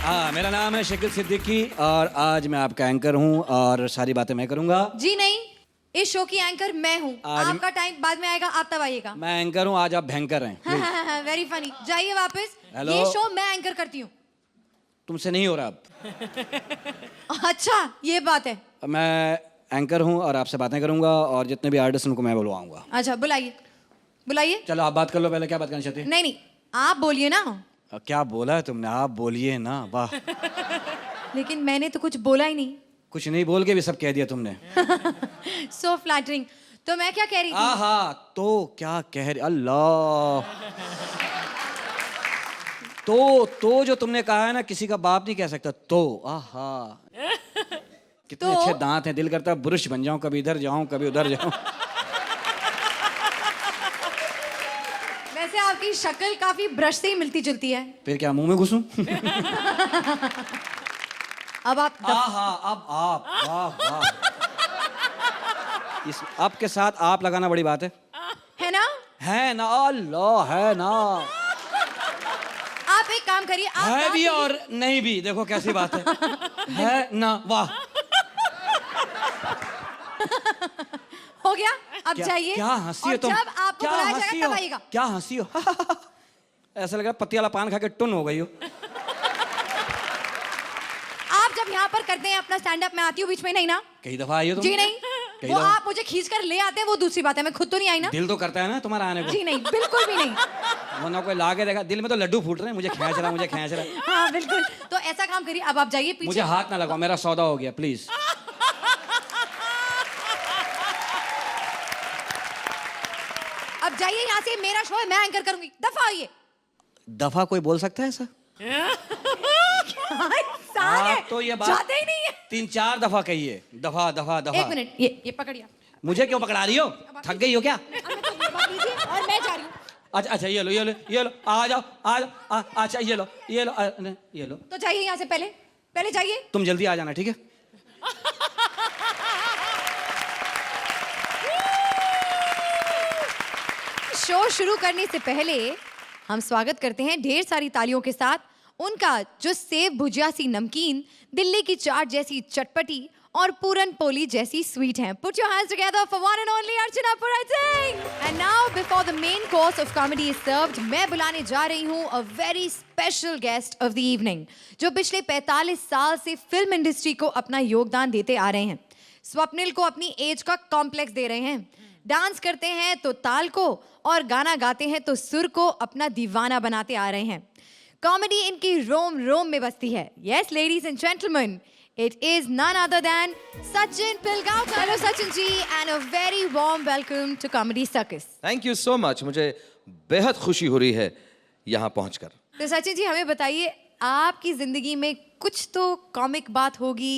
हाँ, मेरा नाम है शकील सिद्दीकी और आज मैं आपका एंकर हूँ और सारी बातें मैं करूँगा। जी नहीं, इस शो की एंकर मैं हूँ। आपका टाइम बाद में आएगा, आप तब आइएगा। मैं एंकर हूँ, आज आप भयंकर हैं। Very funny. जाइए वापस। हेलो? ये शो मैं एंकर करती हूँ। तुमसे नहीं हो रहा अब। अच्छा, ये बात है। मैं एंकर हूँ और आपसे बातें करूँगा और जितने भी आर्टिस्ट उनको मैं बुलवाऊंगा। अच्छा, बुलाइए बुलाइए। चलो आप बात कर लो पहले, क्या बात करनी चाहती है? नहीं नहीं, आप बोलिए ना। क्या बोला है तुमने? आप बोलिए ना। वाह, लेकिन मैंने तो कुछ बोला ही नहीं। कुछ नहीं बोल के भी सब कह दिया तुमने। सो फ्लैटरिंग। तो मैं क्या कह रही थी? आहा, तो क्या कह रही? अल्लाह, तो जो तुमने कहा है ना, किसी का बाप नहीं कह सकता। तो आहा, कितने तो? अच्छे दांत हैं, दिल करता है ब्रुश बन जाऊं, कभी इधर जाऊं कभी उधर जाऊं। वैसे आपकी शक्ल काफी ब्रश से ही मिलती जुलती है। फिर क्या मुंह में घुसूं? अब आप आहा, अब आप, वाह वाह, इस अब के साथ आप लगाना बड़ी बात है ना? है ना? अल्लाह, है ना? आप एक काम करिए, आप है दांत भी से और नहीं भी, देखो कैसी बात है ना? वाह। हो गया, अब जाइए। क्या हंसी हो और तुम? जब आपको क्या बुलाया हंसी जाएगा हो? तब आइएगा। क्या हंसी हो? ऐसा लग रहा है पत्ती वाला पान खा के टुन हो गई हो। आप जब यहाँ पर करते हैं अपना स्टैंड अप, मैं आती हूँ बीच में नहीं ना? कई दफा आई हो तुम? जी नहीं, कई वो दफा? आप मुझे खींच कर ले आते हैं, वो दूसरी बात है। मैं खुद तो नहीं आई ना। दिल तो करता है ना तुम्हारा आने को। जी नहीं, बिल्कुल भी नहीं। वरना कोई ला के देखा, दिल में तो लड्डू फूट रहे हैं, मुझे खींच रहा, मुझे खींच रहा। हाँ बिल्कुल। तो ऐसा काम करिए, अब आप जाइए पीछे। मुझे हाथ ना लगाओ, मेरा सौदा हो गया, प्लीज। अब जाइए यहाँ से, मेरा शो है, मैं एंकर करूंगी। दफा आइए। दफा कोई बोल सकता है ऐसा? आप तो ये बात जाते ही नहीं है। 3-4 दफा कहिए, दफा दफा दफा। एक मिनट, ये पकड़िए आप। मुझे क्यों पकड़ा रही हो? थक गई हो क्या? अब मैं तो ये बात लीजिए और मैं जा रही हूँ। अच्छा अच्छा, ये लो ये लो ये लो, आ जाओ आ जाओ। अच्छा ये लो ये लो, नहीं, ये लो। तो जाइए यहाँ से, पहले पहले जाइए। तुम जल्दी आ जाना, ठीक है? शो शुरू करने से पहले हम स्वागत करते हैं ढेर सारी तालियों के साथ उनका, जो सेव भुजिया सी नमकीन, दिल्ली की चाट जैसी चटपटी और पूरन पोली जैसी स्वीट हैं। Put your hands together for one and only Archana Purai Singh. And now before the main course of comedy is served, मैं बुलाने जा रही हूँ a very special guest of the evening, जो पिछले 45 साल से फिल्म इंडस्ट्री को अपना योगदान देते आ रहे हैं। स्वप्निल को अपनी एज का कॉम्प्लेक्स दे रहे हैं। डांस करते हैं तो ताल को और गाना गाते हैं तो सुर को अपना दीवाना बनाते आ रहे हैं। कॉमेडी इनकी रोम रोम में बसती है। Yes, ladies and gentlemen, it is none other than Sachin Pilgaonkar. Hello Sachin ji, and a very warm welcome to Comedy Circus. Thank you so much. मुझे बेहद खुशी हो रही है यहाँ पहुँचकर। तो सचिन जी, हमें बताइए, आपकी जिंदगी में कुछ तो कॉमिक बात होगी,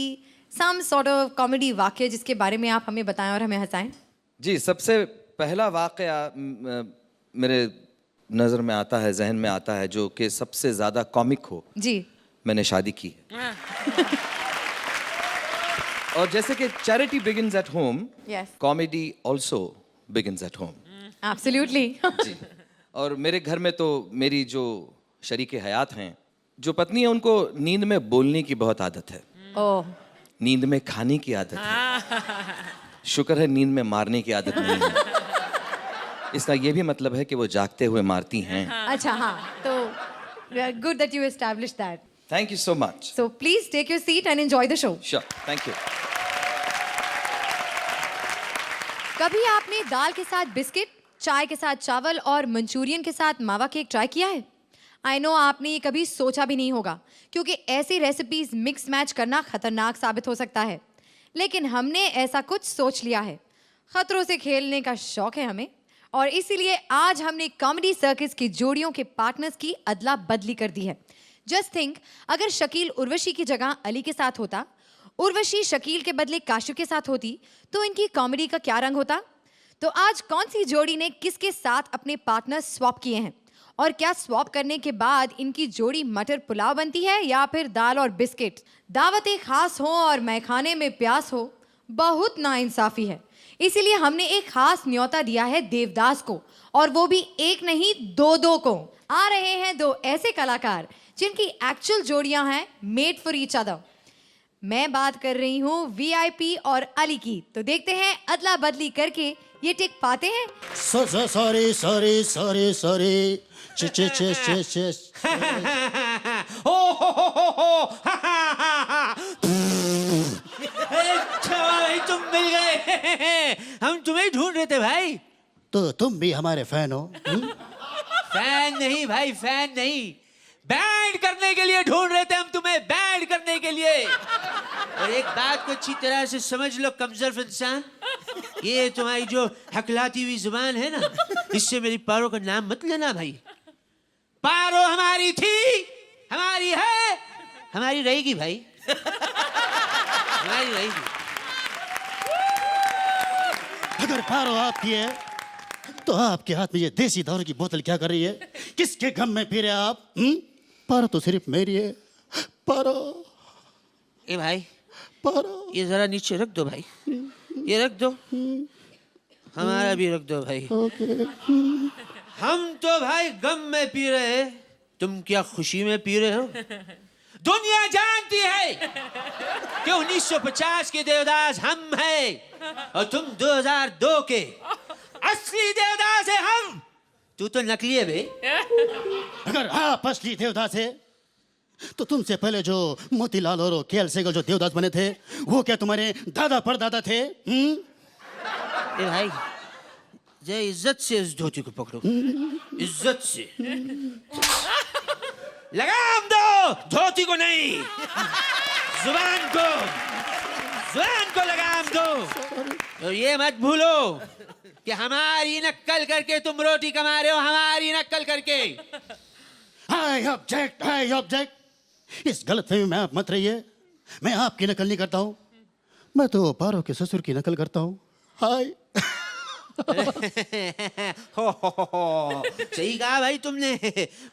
some sort of कॉमेडी वाक्य जिसके बारे में आप हमें बताएं और हमें हंसाएं। जी, सबसे पहला वाकया मेरे नज़र में आता है, जहन में आता है, जो कि सबसे ज़्यादा कॉमिक हो। जी। मैंने शादी की है। और जैसे कि charity begins at home, Yes. Comedy also begins at home. Absolutely. जी। और मेरे घर में तो मेरी जो शरीके हयात हैं, जो पत्नी है, उनको नींद में बोलने की बहुत आदत है। ओह। नींद में खाने की आदत है। शुक्र है नींद में मारने की आदत नहीं है। इसका ये भी मतलब है कि वो जागते हुए मारती हैं। अच्छा, हाँ, तो good that you established that. Thank you so much. So please take your seat and enjoy the show. Sure, thank you. कभी आपने दाल के साथ बिस्किट, चाय के साथ चावल और मंचूरियन के साथ मावा केक ट्राई किया है? आई नो आपने ये कभी सोचा भी नहीं होगा, क्योंकि ऐसी रेसिपीज मिक्स मैच करना खतरनाक साबित हो सकता है। लेकिन हमने ऐसा कुछ सोच लिया है। खतरों से खेलने का शौक है हमें, और इसीलिए आज हमने कॉमेडी सर्कस की जोड़ियों के पार्टनर्स की अदला बदली कर दी है। जस्ट थिंक, अगर शकील उर्वशी की जगह अली के साथ होता, उर्वशी शकील के बदले काशु के साथ होती, तो इनकी कॉमेडी का क्या रंग होता? तो आज कौन सी जोड़ी ने किसके साथ अपने पार्टनर स्वैप किए हैं, और क्या स्वैप करने के बाद इनकी जोड़ी मटर पुलाव बनती है या फिर दाल और बिस्किट? दावतें खास हो और मैखाने में प्यास हो, बहुत नाइंसाफी है। इसीलिए हमने एक खास न्योता दिया है देवदास को, और वो भी एक नहीं दो को। आ रहे हैं दो ऐसे कलाकार जिनकी एक्चुअल जोड़ियां हैं मेड फॉर ईच अदर। मैं बात कर रही हूँ वीआईपी और अली की। तो देखते हैं अदला बदली करके ये टिक पाते हैं। सॉरी सॉरी सॉरी सॉरी अच्छा भाई तुम मिल गए। हम तुम्हें ढूंढ रहे थे भाई। तो तुम भी हमारे फैन हो? फैन नहीं भाई, फैन नहीं, बैंड करने के लिए ढूंढ रहे थे हम तुम्हें, बैंड करने के लिए। और एक बात को अच्छी तरह से समझ लो कमजोर इंसान, ये तुम्हारी जो हकलाती हुई जुबान है ना, इससे मेरी पारो का नाम मत लेना भाई। पारो हमारी थी, हमारी है, हमारी रहेगी भाई, हमारी रहेगी। अगर पारो आपकी है तो आपके हाथ में ये देसी दारू की बोतल क्या कर रही है? किसके गम में पी रहे आप? पारो तो सिर्फ मेरी है। पारो, ए भाई, पारो, ये जरा नीचे रख दो भाई, ये रख दो, हमारा भी रख दो भाई। हम तो भाई गम में पी रहे हैं, तुम क्या खुशी में पी रहे हो? दुनिया जानती है कि 1950 के देवदास हम हैं और तुम 2002 के असली देवदास है हम। तू तो नकली है बे। अगर आप असली देवदास है तो तुमसे पहले जो मोतीलाल और केएल सेगल जो देवदास बने थे वो क्या तुम्हारे दादा परदादा थे? ए भाई, जरा इज्जत से इस धोती को पकड़ो, इज्जत से। लगाम दो, धोती को नहीं, जुबान को लगाम दो। और ये मत भूलो कि हमारी नक्कल करके तुम रोटी कमा रहे हो, हमारी नक्कल करके। I object. इस गलतफहमी में आप मत रहिए। मैं आपकी नकल नहीं करता हूँ, मैं तो पारो के ससुर की नकल करता हूँ। हाय। हो, सही कहा भाई तुमने।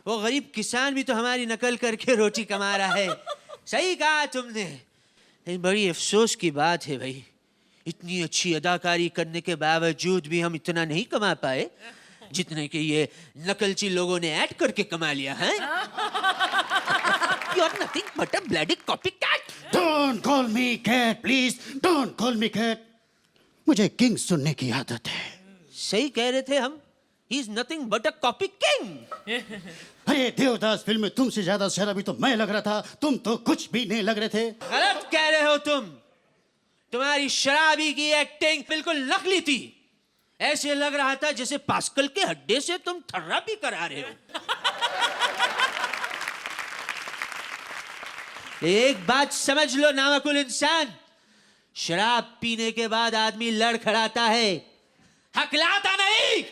वो गरीब किसान भी तो हमारी नकल करके रोटी कमा रहा है। सही कहा तुमने। लेकिन बड़ी अफसोस की बात है भाई, इतनी अच्छी अदाकारी करने के बावजूद भी हम इतना नहीं कमा पाए जितने कि ये नकलची लोगों ने ऐड करके कमा लिया है। You are nothing but a bloody copycat. Don't call me cat, please. Don't call me cat. मुझे किंग सुनने की आदत है। सही कह रहे थे हम, He is nothing but a copy king. अरे देवदास फिल्म में तुमसे ज्यादा शराबी तो मैं लग रहा था, तुम तो कुछ भी नहीं लग रहे थे। गलत कह रहे हो तुम। तुम्हारी शराबी की एक्टिंग बिल्कुल नकली थी। ऐसे लग रहा था जैसे पास्कल के हड्डे से तुम थेरेपी करा रहे हो। एक बात समझ लो नावकुल इंसान, शराब पीने के बाद आदमी लड़खड़ाता है, हकलाता नहीं।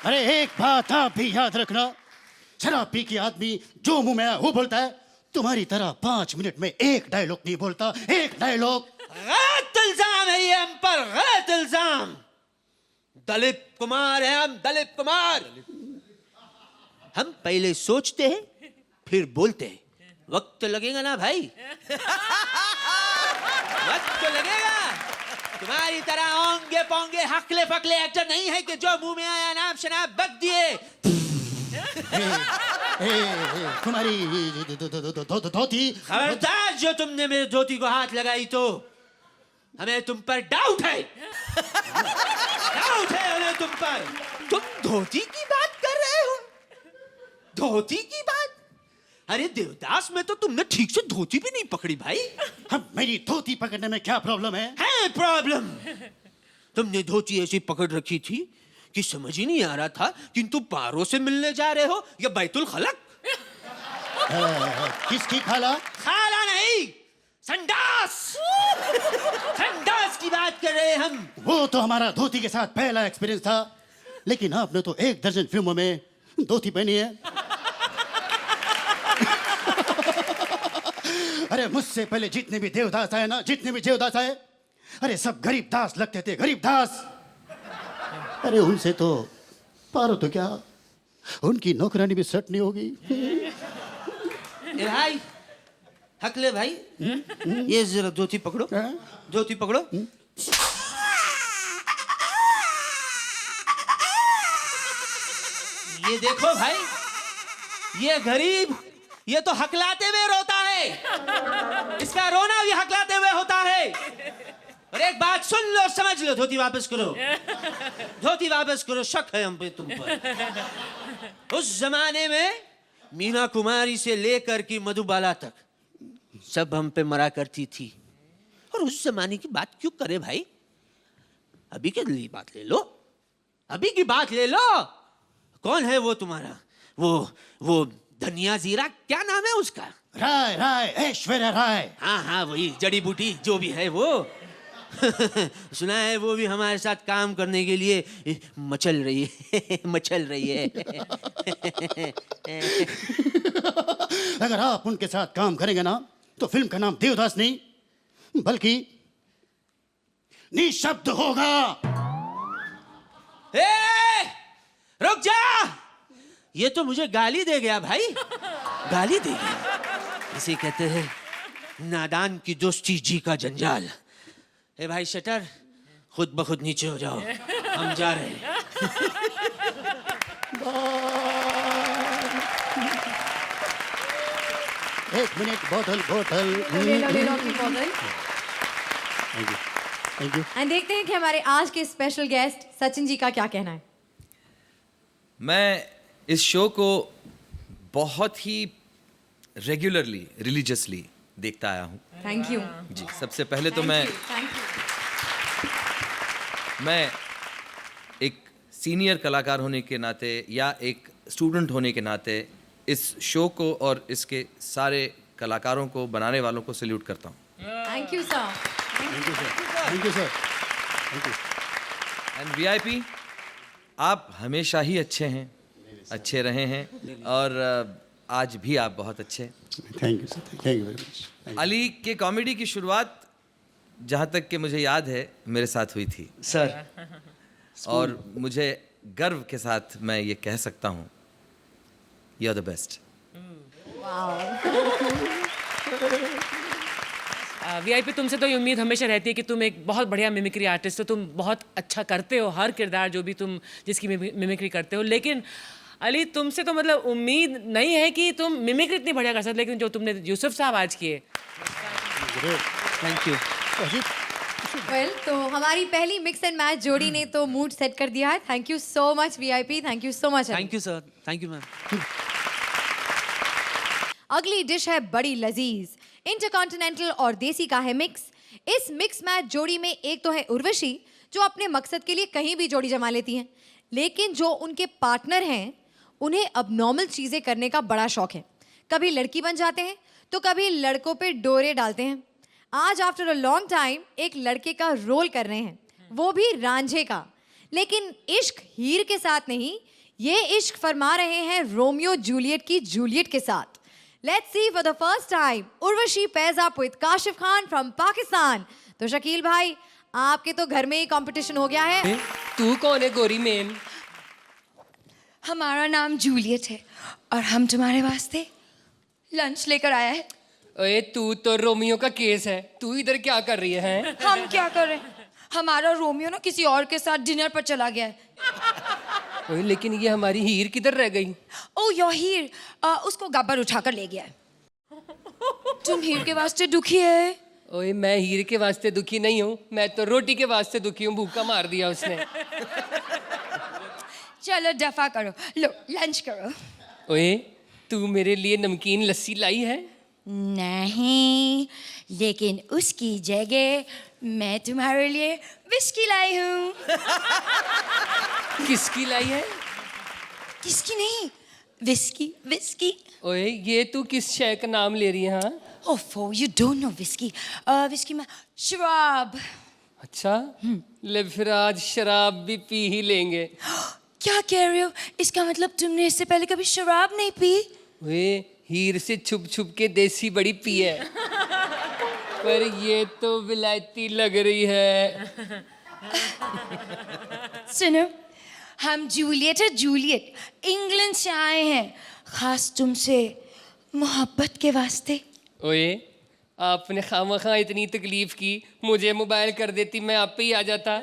अरे एक बात आप भी याद रखना, शराब पी के आदमी जो मुंह में आया वो बोलता है। तुम्हारी तरह 5 मिनट में एक डायलॉग नहीं बोलता, एक डायलॉग। गलत इल्जाम है ये हम पर, गलत इल्जाम। दलीप कुमार है हम, दलीप कुमार। हम पहले सोचते हैं फिर बोलते हैं। वक्त तो लगेगा ना भाई, वक्त तो लगेगा। तुम्हारी तरह ओंगे पोंगे हकले फकले एक्टर नहीं है कि जो मुंह में आया नाम शनाब बक दिए। तुम्हारी धोती। खबरदार जो तुमने मेरे धोती को हाथ लगाई तो हमें तुम पर डाउट है, डाउट है हमें तुम पर। तुम धोती की बात कर रहे हो, धोती की बात? अरे देवदास में तो तुमने ठीक से धोती भी नहीं पकड़ी भाई। हम मेरी धोती पकड़ने में क्या प्रॉब्लम है? है प्रॉब्लम। तुमने धोती ऐसी पकड़ रखी थी कि समझ ही नहीं आ रहा था कि तुम पारो से मिलने जा रहे हो या बैतुल खलक। किसकी खाला? खाला नहीं, संडास। संडास की बात कर रहे हैं हम। वो तो हमारा धोती के साथ पहला एक्सपीरियंस था, लेकिन आपने तो 1 दर्जन फिल्मों में धोती पहनी है। अरे मुझसे पहले जितने भी देवदास आए ना, जितने भी देवदास आए, अरे सब गरीब दास लगते थे, गरीब दास। अरे उनसे तो पारो तो क्या, उनकी नौकरानी भी सेट नहीं होगी। ए भाई, हकले भाई, ये जरा धोती पकड़ो, धोती पकड़ो। ये देखो भाई, ये गरीब, ये तो हकलाते हुए रोता है, इसका रोना भी हकलाते हुए होता है। और एक बात सुन लो, समझ लो, धोती वापस करो, धोती वापस करो, शक है हम पे, तुम पर। उस जमाने में मीना कुमारी से लेकर की मधुबाला तक सब हम पे मरा करती थी। और उस जमाने की बात क्यों करे भाई, अभी के लिए बात ले लो, अभी की बात ले लो। कौन है वो तुम्हारा, वो धनिया जीरा, क्या नाम है उसका? राय राय, ऐश्वर्या राय। हाँ हाँ, वही जड़ी बूटी जो भी है वो। सुना है वो भी हमारे साथ काम करने के लिए मचल रही है, मचल रही है। अगर आप उनके साथ काम करेंगे ना, तो फिल्म का नाम देवदास नहीं बल्कि निशब्द होगा। रुक जा, ये तो मुझे गाली दे गया भाई, गाली दे गया। इसे कहते हैं नादान की दोस्ती जी का जंजाल। ए भाई शटर, खुद ब खुद नीचे हो जाओ, हम जा रहे हैं। एक मिनट, बोतल बोतल। ले लो अपनी बोतल। Thank you, thank you. And देखते हैं कि हमारे आज के स्पेशल गेस्ट सचिन जी का क्या कहना है। मैं इस शो को बहुत ही रेगुलरली, रिलीजियसली देखता आया हूँ। थैंक यू जी, सबसे पहले तो मैं एक सीनियर कलाकार होने के नाते या एक स्टूडेंट होने के नाते इस शो को और इसके सारे कलाकारों को, बनाने वालों को सैल्यूट करता हूँ। Thank you sir. Thank you sir, thank you sir, thank you. And VIP, आप हमेशा ही अच्छे हैं, अच्छे रहे हैं और आज भी आप बहुत अच्छे। Thank you sir, thank you very much. Ali के कॉमेडी की शुरुआत जहाँ तक कि मुझे याद है मेरे साथ हुई थी सर, और मुझे गर्व के साथ मैं ये कह सकता हूँ, you are the best. VIP, तुमसे तो ये उम्मीद हमेशा रहती है कि तुम एक बहुत बढ़िया मिमिक्री आर्टिस्ट हो, तुम बहुत अच्छा करते हो हर किरदार जो भी तुम जिसकी मिमिक्री करते हो। लेकिन अली, तुमसे तो मतलब उम्मीद नहीं है कि तुम मिमिक्री इतनी बढ़िया कर सकते, लेकिन जो तुमने यूसुफ साहब आज किए, थैंक यू। वेल, तो हमारी पहली मिक्स एंड मैच जोड़ी ने तो मूड सेट कर दिया है। Thank you so much VIP, thank you so much. Thank you sir, thank you ma'am. अगली डिश है बड़ी लजीज, इंटरकॉन्टिनेंटल और देसी का है मिक्स। इस मिक्स मैच जोड़ी में एक तो है उर्वशी, जो अपने मकसद के लिए कहीं भी जोड़ी जमा लेती हैं, लेकिन जो उनके पार्टनर हैं उन्हें अबनॉर्मल चीज़ें करने का बड़ा शौक है। कभी लड़की बन जाते हैं तो कभी लड़कों पे डोरे डालते हैं। आज आफ्टर अ लॉन्ग टाइम एक लड़के का रोल कर रहे हैं, वो भी रांझे का। लेकिन इश्क हीर के साथ नहीं, ये इश्क फरमा रहे हैं रोमियो जूलियट की जूलियट के साथ। Let's see for the first time Urvashi pairs up with Kashif Khan from Pakistan. तो शकील भाई, आपके तो घर में ही कंपटीशन हो गया है। तू कौन है गोरी मेन? हमारा नाम जूलियट है और हम तुम्हारे वास्ते लंच लेकर आया है। ओए, तू तो रोमियो का केस है, तू इधर क्या कर रही है? हम क्या कर रहे हैं? हमारा रोमियो ना किसी और के साथ डिनर पर चला गया है। ओए, लेकिन ये हमारी हीर किधर रह गई? ओ योर हीर, उसको गब्बर उठाकर ले गया है। तुम हीर के वास्ते दुखी है? ओए, मैं हीर के वास्ते दुखी नहीं हूँ, मैं तो रोटी के वास्ते दुखी हूँ, भूखा मार दिया उसने। चलो दफा करो, लो लंच करो। ओए, तू मेरे लिए नमकीन लस्सी लाई है? नहीं, लेकिन उसकी जगह मैं तुम्हारे लिए विस्की लाई हूँ। किसकी लाई है? किसकी नहीं, विस्की, विस्की। ओए, ये तू किस शय का नाम ले रही है? हाँ, ओफो, you don't know whiskey. Whisky में शराब। अच्छा, ले फिर आज शराब भी पी ही लेंगे। क्या कह रहे हो? इसका मतलब तुमने इससे पहले कभी शराब नहीं पी? ओए, हीर से छुप छुप के देसी बड़ी पी है, पर ये तो विलायती लग रही है। सुनो, हम जूलियट है, जूलियट इंग्लैंड से आए हैं, खास तुमसे मोहब्बत के वास्ते। ओए, आपने खामखा इतनी तकलीफ की, मुझे मोबाइल कर देती, मैं आप पे ही आ जाता।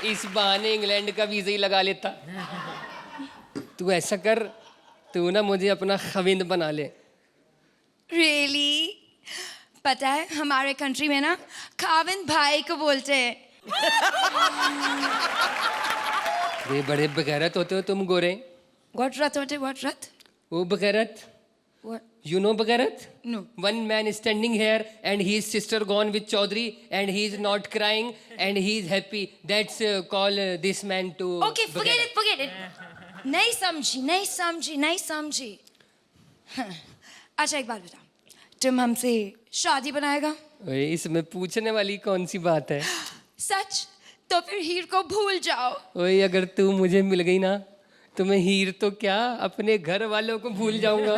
इस बहाने इंग्लैंड का वीजा ही लगा लेता। तू ऐसा कर, तू ना मुझे अपना खविंद बना ले। रियली पता है हमारे कंट्री में ना खाविंद भाई को बोलते हैं। वे बड़े बगैरत होते हो तुम गोरे। What रथ होते what रथ? वो बगैरत, What? you know बगैरत? No. One man is standing here and his sister gone with Chaudhary and he is not crying and he is happy. That's call this man to Okay, forget it. नहीं समझी। हाँ, अच्छा एक बात बता, तुम हमसे शादी बनाएगा? ओए, इसमें पूछने वाली कौन सी बात है? सच? तो फिर हीर को भूल जाओ। ओए, अगर तू मुझे मिल गई ना तो मैं हीर तो क्या अपने घर वालों को भूल जाऊंगा।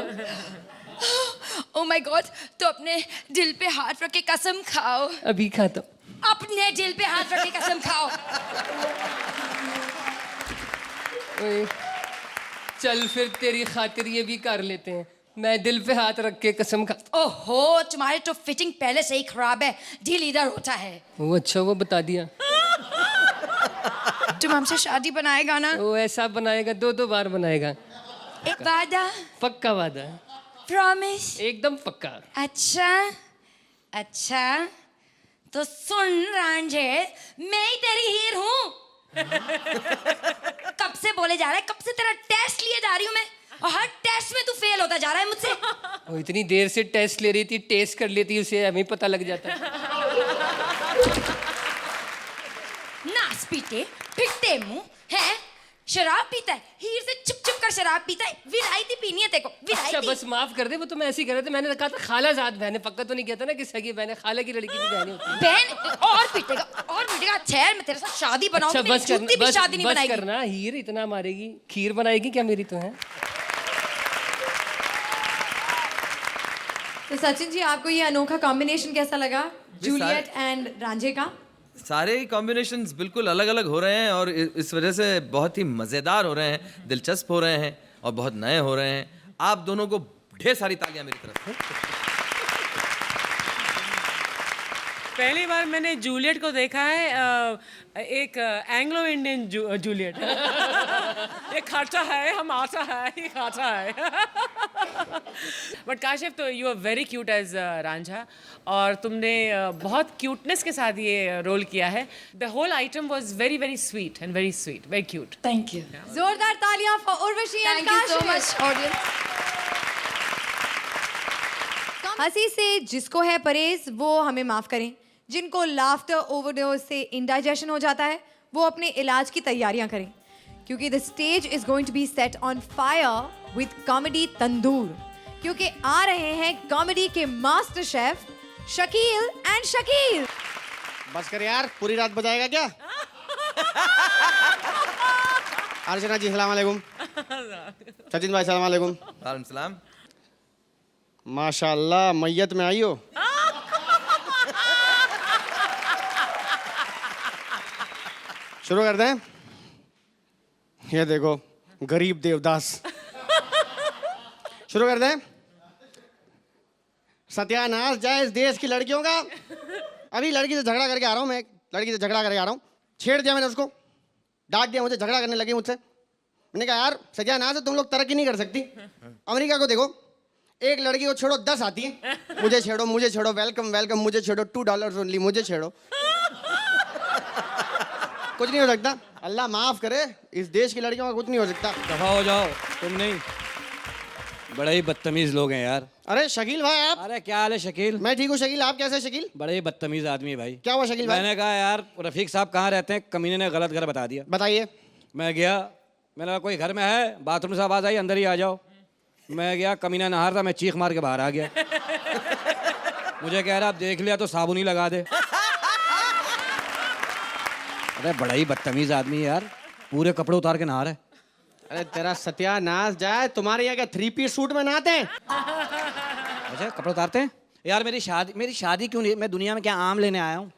ओ माय गॉड, तो अपने दिल पे हाथ रख के कसम खाओ। अभी खाता हूं। अपने दिल पे हाथ रख के कसम खाओ। ओए, चल फिर तेरी खातिर ये भी कर लेते हैं। मैं दिल पे हाथ रख के कसम खा। ओहो, तुम्हारे तो फिटिंग पहले से ही खराब है, दिल इधर होता है। वो अच्छा, वो बता दिया। तुम हमसे शादी बनाएगा ना? वो ऐसा बनाएगा, दो बार बनाएगा। एक वादा? पक्का वादा, प्रॉमिस? एकदम पक्का। अच्छा तो सुन रांझे, मैं ही तेरी हीर हूँ। कब से बोले जा रहा है, कब से तेरा टेस्ट लिए जा रही हूँ मैं, और हर टेस्ट में तू फेल होता जा रहा है मुझसे। वो इतनी देर से टेस्ट ले रही थी, टेस्ट कर लेती, उसे हमें पता लग जाता। नास पीटे फिटते मुंह है, शराब पीता है, हीर से चुप कर शराब पीता है। विलायती पीनी है तेको, अच्छा विलायती। बस माफ कर दे, वो तो मैं ऐसे ही कर रहे थे। मैंने कहा था खाला जात बहन, पक्का तो नहीं कहता ना कि सगी बहन, खाला की लड़की की बहन होती है। बहन और पीटेगा। ठहर, मैं तेरे साथ शादी बनाऊंगी। अच्छा बस जूती भी शादी नहीं बस बनाएगी। करना, हीर इतना मारेगी, खीर बनाएगी क्या मेरी तो है। तो सचिन जी, आपको ये अनोखा कॉम्बिनेशन कैसा लगा, जूलियट एंड रांझे का? सारे कॉम्बिनेशंस बिल्कुल अलग अलग हो रहे हैं और इस वजह से बहुत ही मज़ेदार हो रहे हैं, दिलचस्प हो रहे हैं और बहुत नए हो रहे हैं। आप दोनों को ढेर सारी तालियां मेरी तरफ से। पहली बार मैंने जूलियट को देखा है, एक एंग्लो इंडियन जूलियट। ये खाता है, हम आता है, ये खाता है। बट काशिफ, तो you are very cute as Ranjha, और तुमने बहुत क्यूटनेस के साथ ये रोल किया है। The whole item was very very sweet and very sweet, very cute. Thank you. जोरदार तालियां for Urvashi and thank you so Kashif. Much audience. हंसी से जिसको है परहेज वो हमें माफ करें, जिनको लाफ्टर ओवरडोज से इंडाइजेशन हो जाता है वो अपने इलाज की तैयारियां करें, क्योंकि the stage is going to be set on fire with comedy tandoor, क्योंकि आ रहे हैं कॉमेडी के master chef Shakeel and Shakeel. बस कर यार, पूरी रात बजाएगा क्या? अर्चना जी सलाम अलैकुम। सचिन भाई सलाम अलैकुम। वालेकुम सलाम। माशाल्लाह, मैयत में आई हो। शुरू कर दें? ये देखो, गरीब देवदास। शुरू कर दें? सत्यानाश जाए इस देश की लड़कियों का। अभी लड़की से झगड़ा करके आ रहा हूँ मैं, लड़की से झगड़ा करके आ रहा हूँ। छेड़ दिया मैंने उसको, डांट दिया, मुझे झगड़ा करने लगी मुझसे। मैंने कहा यार सत्यानाश है, तुम लोग तरक्की नहीं कर सकती। अमेरिका को देखो, एक लड़की को छेड़ो 10 आती है। मुझे छेड़ो, वेलकम, मुझे छेड़ो, $2 ओनली, मुझे छेड़ो। कुछ नहीं हो सकता, अल्लाह माफ करे, इस देश की लड़कियों का कुछ नहीं हो सकता। दफा हो जाओ, तुम नहीं, बड़े ही बदतमीज लोग हैं यार। अरे शकील भाई आप। अरे क्या हाल है शकील? मैं ठीक हूँ शकील, आप कैसे शकील? बड़े ही बदतमीज आदमी है भाई। क्या हुआ शकील भाई? मैंने कहा यार रफीक साहब कहाँ रहते हैं, कमीने ने गलत घर बता दिया। बताइए। मैं गया, मैंने कहा कोई घर में है, बाथरूम से आवाज़ आई अंदर ही आ जाओ। मैं गया, कमीना नहा रहा था, मैं चीख मार के बाहर आ गया। मुझे कह रहा आप देख लिया तो साबुन ही लगा दे। अरे बड़ा ही बदतमीज आदमी है यार, पूरे कपड़े उतार के नहा रहा है। अरे तेरा सत्यानाश जाए, तुम्हारे यहाँ क्या 3 पीस सूट में नहाते हैं? अच्छा कपड़े उतारते हैं यार। मेरी शादी क्यों नहीं, मैं दुनिया में क्या आम लेने आया हूँ।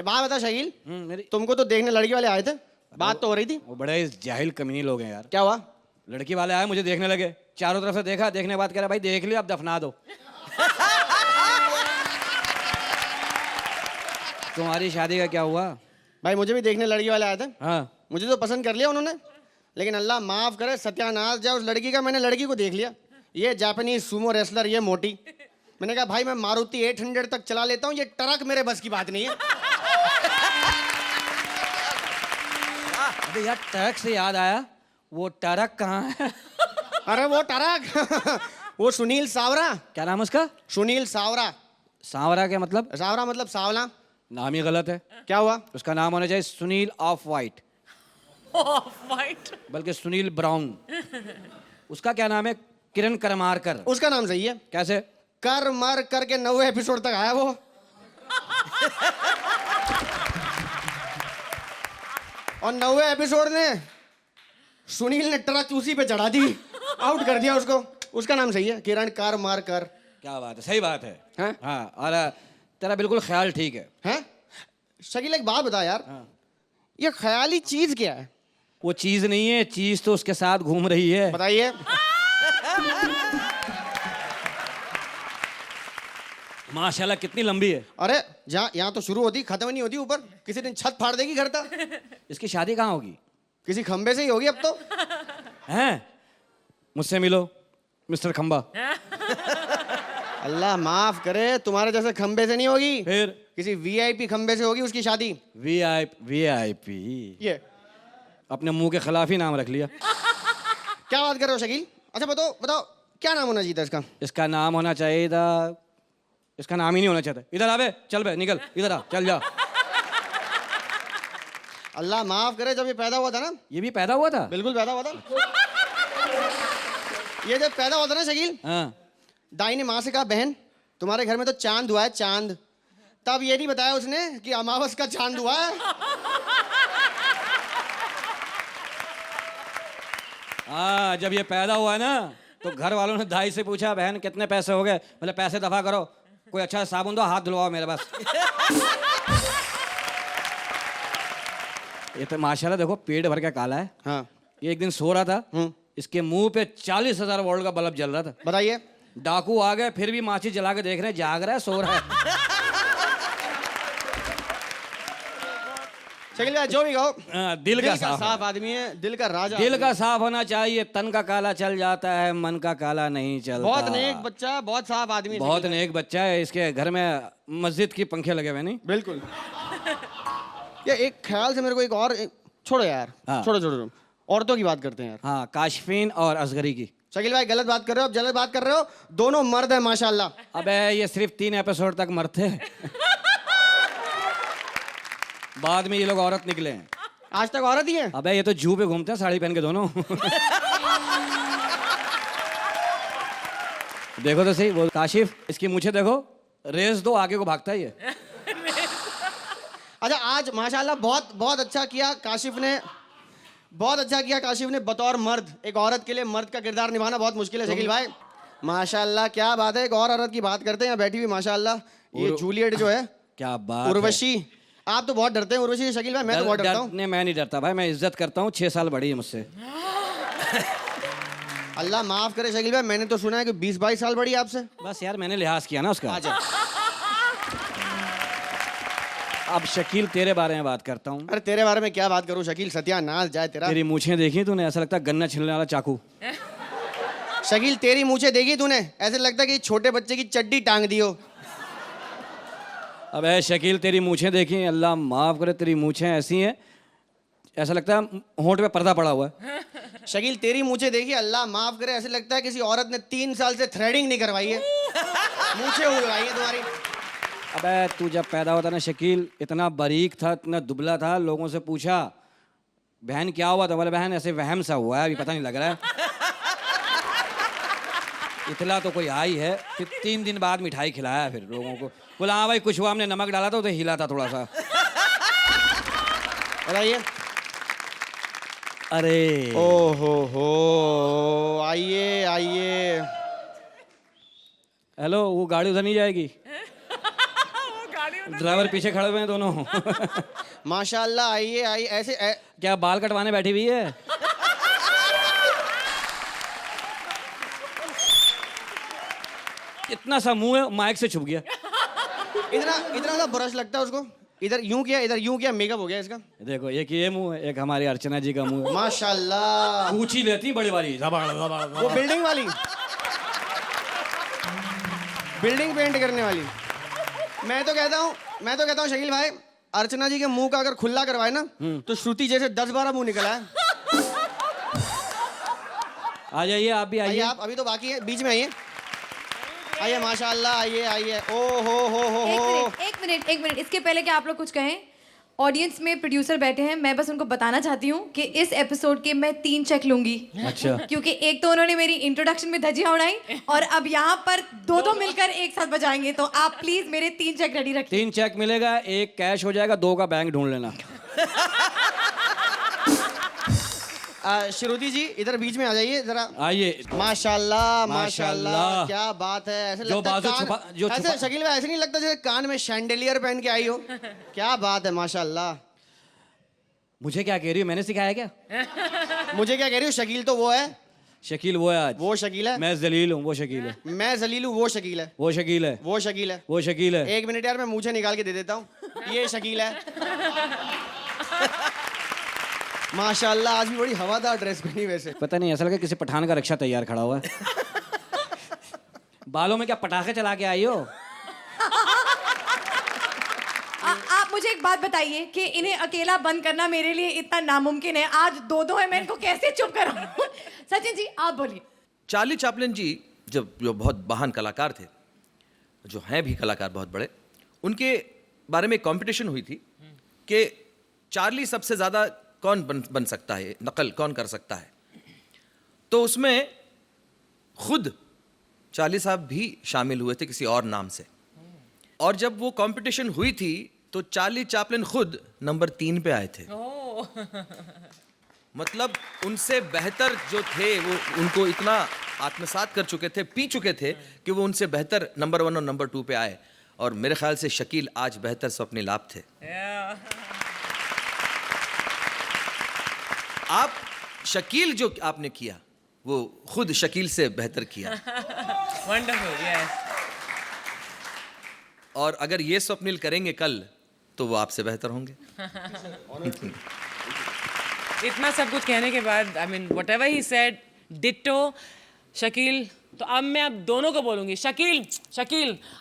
बात बता शकील, मेरी तुमको तो देखने लड़की वाले आए थे, बात तो हो रही थी। वो बड़े जाहिल कमीनी लोग हैं यार। क्या हुआ? लड़की वाले आए, मुझे देखने लगे, चारों तरफ से देखा, देखने के बाद कह रहा भाई देख लिया अब दफना दो। तुम्हारी शादी का क्या हुआ? भाई मुझे भी देखने लड़की वाले आए थे, हाँ मुझे तो पसंद कर लिया उन्होंने, लेकिन अल्लाह माफ करे सत्यानाश जाए उस लड़की का, मैंने लड़की को देख लिया, ये जापानीज सूमो रेसलर, ये मोटी। मैंने कहा भाई मैं मारुति 800 तक चला लेता हूँ, ये ट्रक मेरे बस की बात नहीं है। अबे यार ट्रक से याद आया, वो ट्रक कहाँ है? अरे वो ट्रक वो सुनील सावरा। क्या नाम है उसका? सुनील सावरा। सांवरा क्या मतलब? सावरा मतलब सावला। नाम ही गलत है। क्या हुआ? उसका नाम होना चाहिए सुनील ऑफ वाइट, वाइट। बल्कि सुनील ब्राउन। उसका क्या नाम है? किरण करमारकर। उसका नाम सही है। कैसे? कर मर करके 90 एपिसोड तक आया वो। और 90 एपिसोड ने सुनील ने ट्रक उसी पे चढ़ा दी, आउट कर दिया उसको। उसका नाम सही है, किरण कर मार कर। क्या बात है, सही बात है। हैं? हाँ, और तेरा बिल्कुल ख्याल ठीक है। हैं? शकील एक बात बता यार, ये ख्याली चीज क्या है? वो चीज नहीं है, चीज तो उसके साथ घूम रही है। बताइए। माशाल्लाह कितनी लंबी है। अरे जहाँ यहाँ तो शुरू होती खत्म नहीं होती ऊपर, किसी दिन छत फाड़ देगी घर तक। इसकी शादी कहाँ होगी? किसी खंबे से ही होगी अब तो। हैं? मुझसे मिलो मिस्टर खंबा। अल्लाह माफ करे, तुम्हारे जैसे खंबे से नहीं होगी, फिर किसी वीआईपी खंबे से होगी उसकी शादी। वीआईपी ये अपने मुंह के खिलाफ ही नाम रख लिया। क्या बात कर रहे हो शकील? अच्छा बताओ बताओ क्या नाम होना चाहिए था इसका? इसका नाम होना चाहिए था, इसका नाम ही नहीं होना चाहिए था। इधर आवे, चल बे, निकल इधर आ, चल जा। अल्लाह माफ करे, जब ये पैदा हुआ था ना, ये भी पैदा हुआ था? बिल्कुल पैदा हुआ था। ये जब पैदा हुआ था ना शकील, हाँ। दाई ने माँ से कहा बहन तुम्हारे घर में तो चांद हुआ है, चांद। तब ये नहीं बताया उसने कि अमावस का चांद हुआ है। हाँ, जब ये पैदा हुआ ना तो घर वालों ने दाई से पूछा बहन कितने पैसे हो गए? मतलब पैसे दफा करो, कोई अच्छा साबुन दो, हाथ धुलवाओ मेरे पास। ये तो माशाल्लाह देखो पेट भर के काला है। हाँ। ये एक दिन सो रहा था, इसके मुंह पे 40,000 वोल्ट का बल्ब जल रहा था। बताइए। डाकू आ गए, फिर भी माचिस जला के देख रहे हैं, जाग रहा है सो रहा है। शकील भाई जो भी कहो, दिल का साफ आदमी है, दिल का राजा। दिल का साफ होना चाहिए। तन का काला चल जाता है, मन का काला नहीं चलता। बहुत नेक बच्चा, बहुत साफ आदमी है बहुत शकील नेक बच्चा है। इसके घर में मस्जिद की पंखे लगे हुए नहीं? भाई। बिल्कुल। ये एक ख्याल से मेरे को एक और छोड़ो यार। हाँ। छोड़ो औरतों की बात करते हैं यार। हाँ, काशफीन और असगरी की। शकील भाई गलत बात कर रहे हो, अब गलत बात कर रहे हो। दोनों मर्द है माशाल्लाह। अबे ये सिर्फ 3 एपिसोड तक मरते बाद में ये लोग औरत निकले हैं। आज तक औरत ही है। अबे ये तो जू पे घूमते हैं साड़ी पहन के दोनों। देखो तो सही, वो काशिफ, इसकी मूछें देखो, रेस दो आगे को भागता है ये। अच्छा आज माशाल्लाह बहुत बहुत अच्छा किया काशिफ ने, बहुत अच्छा किया काशिफ ने। बतौर मर्द, एक औरत के लिए मर्द का किरदार निभाना बहुत मुश्किल है शकील भाई। माशाल्लाह क्या बात है। एक और औरत की बात करते हैं, यहाँ बैठी हुई माशाल्लाह ये जूलियट जो है, क्या बात। उर्वशी। आप तो बहुत डरते हैं उर्वशी शकील भाई, मैं तो बहुत डरता हूँ। मैं नहीं डरता भाई, मैं इज्जत करता हूँ। 6 साल बड़ी है मुझसे। अल्लाह माफ करे शकील भाई, मैंने तो सुना है कि 20-22 साल बड़ी है आपसे। बस यार मैंने लिहाज किया ना उसका। आजा। अब शकील तेरे बारे में बात करता हूँ। अरे तेरे बारे में क्या बात करूँ शकील, सत्यानाश जाए तेरा। तेरी मूछें देखी तूने? ऐसा लगता है गन्ना छिलने वाला चाकू। शकील तेरी मूछें देखी तूने? ऐसे लगता है कि छोटे बच्चे की चड्डी टांग दी हो। अबे शकील तेरी मूछें देखी? अल्लाह माफ करे, तेरी मूछें ऐसी हैं ऐसा लगता है होंठ पे पर्दा पड़ा हुआ है। शकील तेरी मूछें देखी, अल्लाह माफ करे, ऐसे लगता है किसी औरत ने 3 साल से थ्रेडिंग नहीं करवाई है। मूछें उड़वाई है तुम्हारी। अबे तू जब पैदा होता ना शकील, इतना बारीक था, इतना दुबला था। लोगों से पूछा बहन क्या हुआ था? बोले बहन ऐसे वहम सा हुआ है, अभी पता नहीं लग रहा है। इतला तो कोई आई है। फिर 3 दिन बाद मिठाई खिलाया फिर लोगों को। बोला हाँ भाई कुछ हुआ, हमने नमक डाला था तो हिला था थोड़ा सा। बताइए। अरे हो आइए आइए। हेलो, वो गाड़ी उधर नहीं जाएगी? ड्राइवर पीछे खड़े हुए हैं दोनों। माशाल्लाह आइए आइए। ऐसे क्या बाल कटवाने बैठी हुई है? इतना सा मुंह है, माइक से छुप गया। इतना इतना सा ब्रश लगता है उसको। इधर यूं किया, इधर यूं किया, मेकअप हो गया इसका। देखो एक ये मुंह है, एक हमारी अर्चना जी का मुंह है। माशाल्लाह। पूछी लेती बड़ी वाली जबरदस्त। वो बिल्डिंग वाली, बिल्डिंग पेंट करने वाली। मैं तो कहता हूँ शकील भाई, अर्चना जी के मुंह का अगर खुला करवाए ना तो श्रुति जैसे 10-12 मुंह निकला है। आ जाइए आप भी आइए आइए। आप, अभी तो बाकी है, बीच में आइए। आइए माशाल्लाह, आइए आइए। ओ हो। एक मिनट, इसके पहले कि आप लोग कुछ कहें, ऑडियंस में प्रोड्यूसर बैठे हैं, मैं बस उनको बताना चाहती हूँ कि इस एपिसोड के मैं 3 चेक लूंगी। अच्छा। क्योंकि एक तो उन्होंने मेरी इंट्रोडक्शन में धज्जियां उड़ाई और अब यहाँ पर दो मिलकर एक साथ बजाएंगे, तो आप प्लीज मेरे 3 चेक रेडी रखिए। 3 चेक मिलेगा, 1 कैश हो जाएगा, 2 का बैंक ढूंढ लेना। श्रुति जी इधर बीच में आ जाइए जरा। आइए। माशाल्लाह माशाल्लाह, माशाल्लाह। क्या बात है। ऐसे जो लगता है बाजू कान, छुपा- जो ऐसे छुपा- शकील भाई ऐसे नहीं लगता जैसे कान में शैंडेलियर पहन के आई हो। क्या बात है माशाल्लाह। मुझे क्या कह रही हो, मैंने सिखाया क्या? मुझे क्या कह रही हो, शकील तो वो है। शकील वो है आज। वो शकील है। मैं जलील हूँ, वो शकील है। मैं जलील हूँ, वो शकील है। वो शकील है। वो शकील है। वो शकील है। 1 मिनट यार, मैं मुझे निकाल के दे देता हूँ। ये शकील है। माशाल्लाह, आज भी बड़ी हवादार ड्रेस पहनी वैसे। पता नहीं, ऐसा लगा किसी पठान का रक्षा तैयार खड़ा हुआ है। बालों में क्या पटाखे चला के आई हो? आप मुझे एक बात बताइए कि इन्हें अकेला बंद करना मेरे लिए इतना नामुमकिन है, आज 2 है, मैं इनको कैसे चुप कराऊं? सचिन जी आप बोलिए। चार्ली चैपलिन जी जो बहुत महान कलाकार थे, जो हैं भी कलाकार बहुत बड़े, उनके बारे में कंपटीशन हुई थी कि चार्ली सबसे ज़्यादा कौन बन सकता है, नकल कौन कर सकता है। तो उसमें खुद चार्ली साहब भी शामिल हुए थे किसी और नाम से। और जब वो कंपटीशन हुई थी तो चार्ली चैपलिन खुद नंबर 3 पे आए थे। मतलब उनसे बेहतर जो थे वो उनको इतना आत्मसात कर चुके थे, पी चुके थे कि वो उनसे बेहतर नंबर 1 और नंबर 2 पे आए। और मेरे ख्याल से शकील आज बेहतर स्वप्निल आप थे। आप शकील जो आपने किया वो खुद शकील से बेहतर किया। Wonderful, yes. और अगर ये स्वप्निल करेंगे कल तो वो आपसे बेहतर होंगे। इतना सब कुछ कहने के बाद, I mean whatever he said, ditto Shakeel. तो अब मैं आप दोनों को बोलूंगी, Shakeel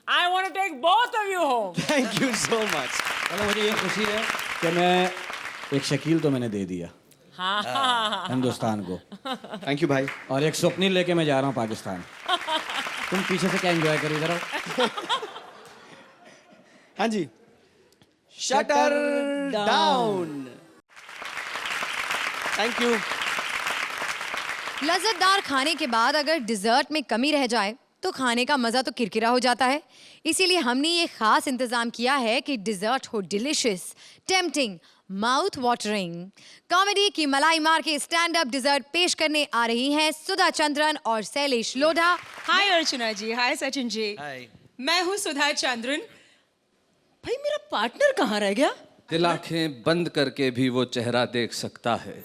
I want to take both of you home. Thank you so much. चलो, मुझे ये खुशी है कि मैं एक शकील तो मैंने दे दिया हिंदुस्तान को। थैंक यू भाई। और एक स्वप्निल लेके मैं जा रहा हूँ पाकिस्तान। तुम पीछे से क्या एंजॉय करो, इधर आओ। हाँ जी। Shutter down. Thank you. लज्जतदार खाने के बाद अगर डिजर्ट में कमी रह जाए तो खाने का मज़ा तो किरकिरा हो जाता है। इसीलिए हमने ये खास इंतज़ाम किया है कि डिजर्ट हो delicious, tempting, mouth watering. Comedy की मलाई मार के स्टैंड अप डिजर्ट पेश करने आ रही हैं सुधा चंद्रन और शैलेश लोढ़ा। हाय अर्चना जी, हाय सचिन जी। हाय। मैं हूँ सुधा चंद्रन। भाई मेरा पार्टनर कहाँ रह गया? दिल आंखें बंद करके भी वो चेहरा देख सकता है।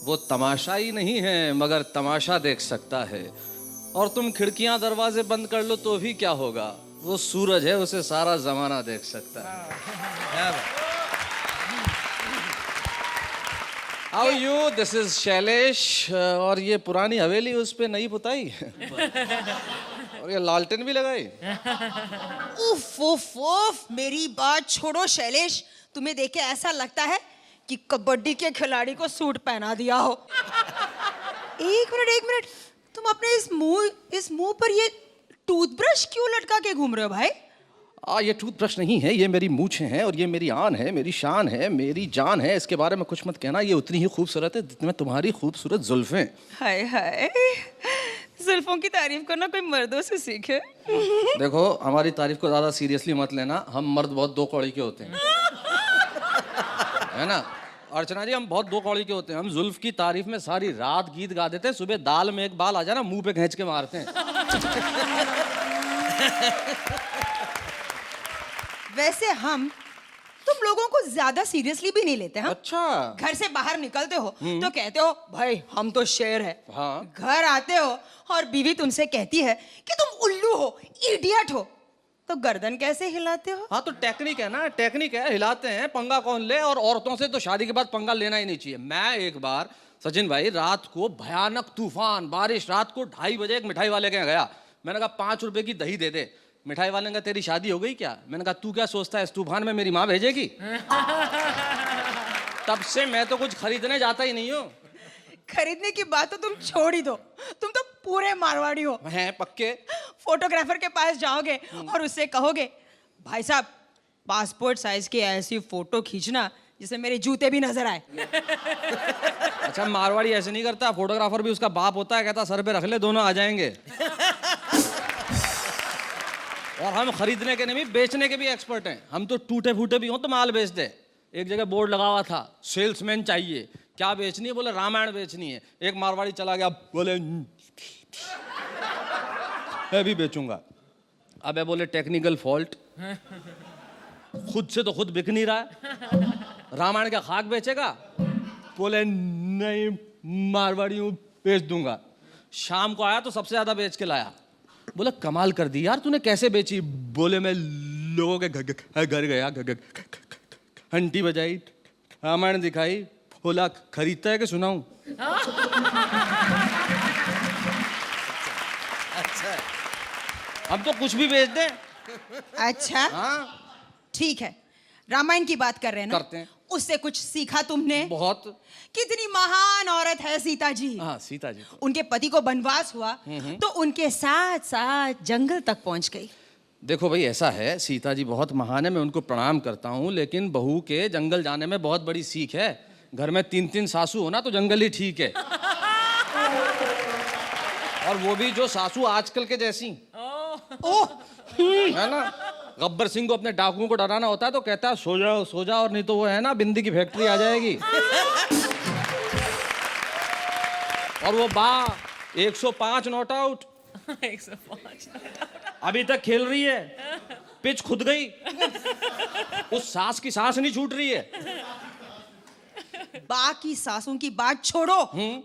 वो तमाशाई नहीं है मगर तमाशा देख सकता है। और तुम खिड़कियां दरवाजे बंद कर लो तो भी क्या होगा, वो सूरज है, उसे सारा जमाना देख सकता है। How you, this is Shailesh. और ये पुरानी हवेली उस पे नई पुताई और ये लालटेन भी लगाई। उफ उफ उफ, मेरी बात छोड़ो शैलेश, तुम्हें देख के ऐसा लगता है कि कबड्डी के खिलाड़ी को सूट पहना दिया हो। एक मिनट, तुम अपने इस मुंह पर ये टूथब्रश क्यों लटका के घूम रहे हो भाई? ये टूथब्रश नहीं है, ये मेरी मूछें हैं और ये मेरी आन है, मेरी शान है, मेरी जान है। इसके बारे में कुछ मत कहना, ये उतनी ही खूबसूरत है जितनी तुम्हारी खूबसूरत जुल्फें। हाय हाय, जुल्फों की तारीफ करना कोई मर्दों से सीखे। देखो, हमारी तारीफ को ज्यादा सीरियसली मत लेना, हम मर्द बहुत 2 कौड़ी के होते हैं, है ना अर्चना जी? हम बहुत 2 कौड़ी के होते हैं। हम जुल्फ की तारीफ में सारी रात गीत गा देते हैं, सुबह दाल में एक बाल आ जाए ना मुंह पे खींच के मारते हैं। वैसे हम तुम लोगों को ज्यादा सीरियसली भी नहीं लेते। हाँ? अच्छा। घर से बाहर निकलते हो तो कहते हो भाई हम तो शेर है। हाँ। घर आते हो और बीवी तुमसे कहती है कि तुम उल्लू हो, इडियट हो। तो गर्दन कैसे हिलाते हो? हाँ तो टेक्निक है ना, टेक्निक है, हिलाते हैं। पंगा कौन ले, और औरतों से तो शादी के बाद पंगा लेना ही नहीं चाहिए। मैं एक बार सचिन भाई रात को भयानक तूफान बारिश, रात को 2:30 बजे एक मिठाई वाले के यहाँ गया। मैंने कहा 5 रुपए की दही दे दे। मिठाई वाले ने कहा तेरी शादी हो गई क्या? मैंने कहा तू क्या सोचता है इस तूफान में मेरी माँ भेजेगी? तब से मैं तो कुछ खरीदने जाता ही नहीं हूँ। खरीदने की बात तो तुम छोड़ ही दो, तुम तो पूरे मारवाड़ी हो। हैं पक्के। फोटोग्राफर के पास जाओगे और उससे कहोगे भाई साहब पासपोर्ट साइज की ऐसी फोटो खींचना जिसमें मेरे जूते भी नजर आए। अच्छा मारवाड़ी ऐसे नहीं करता, फोटोग्राफर भी उसका बाप होता है, कहता सर पे रख ले दोनों आ जाएंगे। और हम खरीदने के नहीं बेचने के भी एक्सपर्ट हैं। हम तो टूटे फूटे भी हों तो माल बेच दे। एक जगह बोर्ड लगा हुआ था सेल्समैन चाहिए, क्या बेचनी है? बोले रामायण बेचनी है। एक मारवाड़ी चला गया, बोले मैं भी बेचूंगा। अबे बोले टेक्निकल फॉल्ट, खुद से तो खुद बिक नहीं रहा है, रामायण का खाक बेचेगा? बोले नहीं मारवाड़ी हूँ बेच दूंगा। शाम को आया तो सबसे ज्यादा बेच के लाया। बोला कमाल कर दी यार तूने, कैसे बेची? बोले मैं लोगों के घर गया, घंटी बजाई, रामायण दिखाई। बोला खरीदता है कि सुनाऊं? अच्छा हम तो कुछ भी बेच दें। अच्छा हाँ ठीक है, रामायण की बात कर रहे हैं ना? करते हैं। उससे कुछ सीखा तुमने? बहुत। कितनी महान औरत है सीता जी। हाँ सीता जी। उनके पति को वनवास हुआ तो उनके साथ साथ जंगल तक पहुंच गई। देखो भाई ऐसा है, सीता जी बहुत महान है, मैं उनको प्रणाम करता हूँ, लेकिन बहू के जंगल जाने में बहुत बड़ी सीख है। घर में 3-3 सासू हो ना तो जंगल ही ठीक है। और वो भी जो सासू आजकल के जैसी। ओह है ना, गब्बर सिंह को अपने डाकुओं को डराना होता है तो कहता है सो जा, और नहीं तो वो है ना बिंदी की फैक्ट्री आ जाएगी। और वो बा 105 नॉट आउट 105 अभी तक खेल रही है, पिच खुद गई, उस सास की सांस नहीं छूट रही है। बाकी सासों की बात छोड़ो,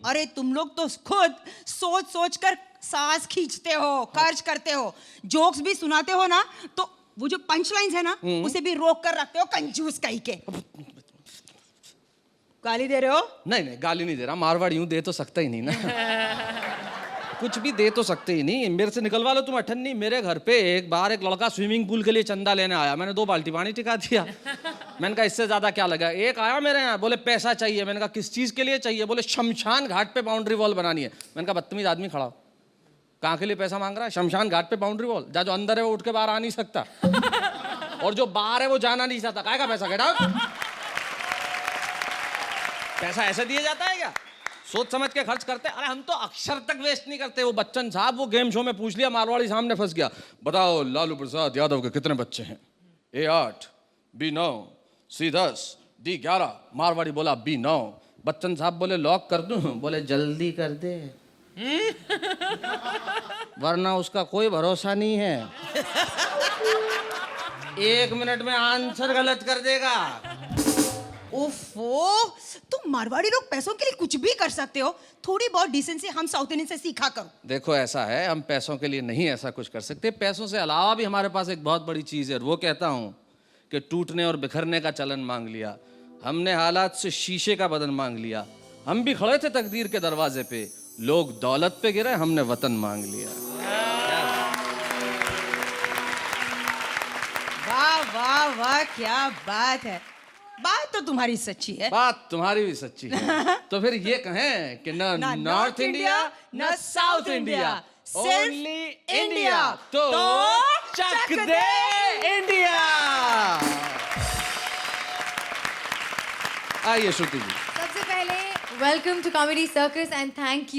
अरे तुम लोग तो खुद सोच सोच कर सांस खींचते हो, खर्च करते हो, जोक्स भी सुनाते हो ना, तो वो जो पंच लाइन्स है ना उसे भी रोक कर रखते हो, कंजूस कहीं के। गाली दे रहे हो? नहीं गाली नहीं दे रहा, मारवाड़ी हूं, दे तो सकता ही नहीं ना। कुछ भी दे तो सकते ही नहीं। मेरे से निकलवा लो तुम अठन्नी। मेरे घर पे एक बार एक लड़का स्विमिंग पूल के लिए चंदा लेने आया, मैंने 2 बाल्टी पानी टिका दिया। मैंने कहा इससे ज्यादा क्या लगा। एक आया मेरे यहाँ, बोले पैसा चाहिए। मैंने कहा किस चीज के लिए चाहिए? बोले शमशान घाट पे बाउंड्री वॉल बनानी है। मैंने कहा बदतमीज आदमी, खड़ा हो, कहाँ के लिए पैसा मांग रहा है? शमशान घाट पे बाउंड्री वॉल, जो अंदर है वो उठ के बाहर आ नहीं सकता, और जो बाहर है वो जाना नहीं चाहता, काहे का पैसा? Get out. पैसा ऐसे दिया जाता है क्या? सोच समझ के खर्च करते। अरे हम तो अक्षर तक वेस्ट नहीं करते। वो बच्चन साहब वो गेम शो में पूछ लिया, मारवाड़ी सामने फंस गया, बताओ लालू प्रसाद यादव के कितने बच्चे हैं? A8, B9, C10, D11। Marwari बोला B9। बच्चन साहब बोले लॉक कर दूं? बोले जल्दी कर दे, वरना उसका कोई भरोसा नहीं है, 1 मिनट में आंसर गलत कर देगा। ओफो, तुम मारवाड़ी लोग पैसों के लिए कुछ भी कर सकते हो। थोड़ी बहुत डिसेंसी हम साउथ इंडियन से सीखा करो। देखो ऐसा है, हम पैसों के लिए नहीं ऐसा कुछ कर सकते। पैसों से अलावा भी हमारे पास एक बहुत बड़ी चीज है, वो कहता हूँ कि टूटने और बिखरने का चलन मांग लिया हमने, हालात से शीशे का बदन मांग लिया। हम भी खड़े थे तकदीर के दरवाजे पे, लोग दौलत पे गिरे, हमने वतन मांग लिया। वाह वाह वाह, क्या बात है। बात तो तुम्हारी सच्ची है। बात तुम्हारी भी सच्ची है। तो फिर ये कहें कि ना नॉर्थ इंडिया ना साउथ इंडिया, ओनली इंडिया। तो चक दे इंडिया। आइए श्रुति जी। सबसे पहले welcome to comedy circus and thank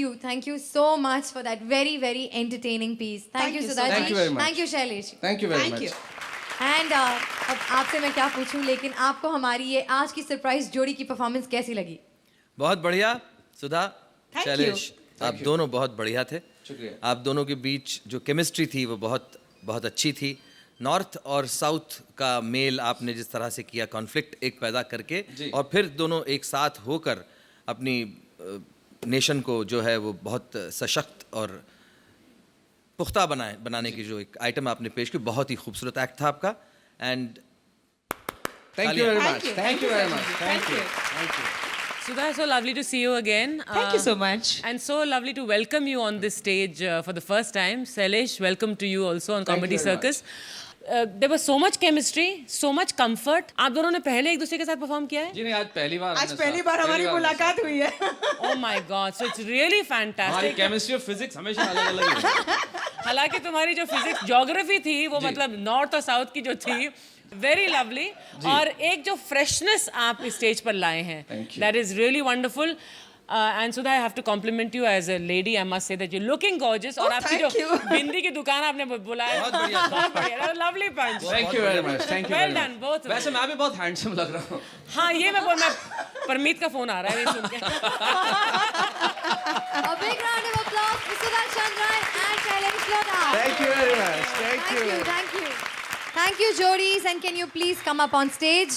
you so much for that very very entertaining piece. Thank you Sudha Thank ji, you very much. Thank you Shailesh, thank you very Thank much. you. And अब आपसे मैं क्या पूछूं, लेकिन आपको हमारी ये आज की सरप्राइज जोड़ी की परफॉर्मेंस कैसी लगी? बहुत बढ़िया सुधा, Thank शैलेश, आप दोनों बहुत बढ़िया थे। शुक्रिया। आप दोनों के बीच जो केमिस्ट्री थी वो बहुत बहुत अच्छी थी। नॉर्थ और साउथ का मेल आपने जिस तरह से किया, कॉन्फ्लिक्ट एक पैदा करके, और फिर दोनों एक साथ होकर अपनी नेशन को जो है वो बहुत सशक्त और पुख्ता बनाने की जो एक आइटम आपने पेश की, बहुत ही खूबसूरत एक्ट था आपका. And thank you very much. Thank you very much. Thank you. Sudha, so lovely to see you again. Thank you so much. And so lovely to welcome you on this stage for the first time. Sailesh, welcome to you also on Comedy Circus. There was so much chemistry, so much comfort. आप दोनों ने पहले एक दूसरे के साथ perform किया है? जी नहीं, आज पहली बार. आज पहली बार हमारी मुलाकात हुई है. Oh my God! So it's really हमारी fantastic. केमिस्ट्री और फिजिक्स हमेशा अलग-अलग ही है. हालांकि तुम्हारी जो फिजिक्स ज्योग्राफी थी वो मतलब नॉर्थ और साउथ की जो थी, वेरी लवली. और एक जो फ्रेशनेस आप इस स्टेज पर लाए हैं, that is really wonderful. And Sudha, I have to compliment you as a lady. I must say that you looking gorgeous. और आपकी जो बिंदी की दुकान आपने बुलाया, बहुत बढ़िया, lovely punch. Thank you very much. Thank you. Well done both. वैसे मैं भी बहुत हैंडसम लग रहा हूँ. हाँ, ये मैं परमीत का फोन आ रहा है, नहीं सुन के. A big round of applause for Sudha Chandra and Shailesh Lodha. Thank you very much. Thank you. Thank you. Thank you, Jodis. And can you please come up on stage?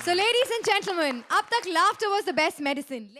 So, ladies and gentlemen, up tak laughter was the best medicine.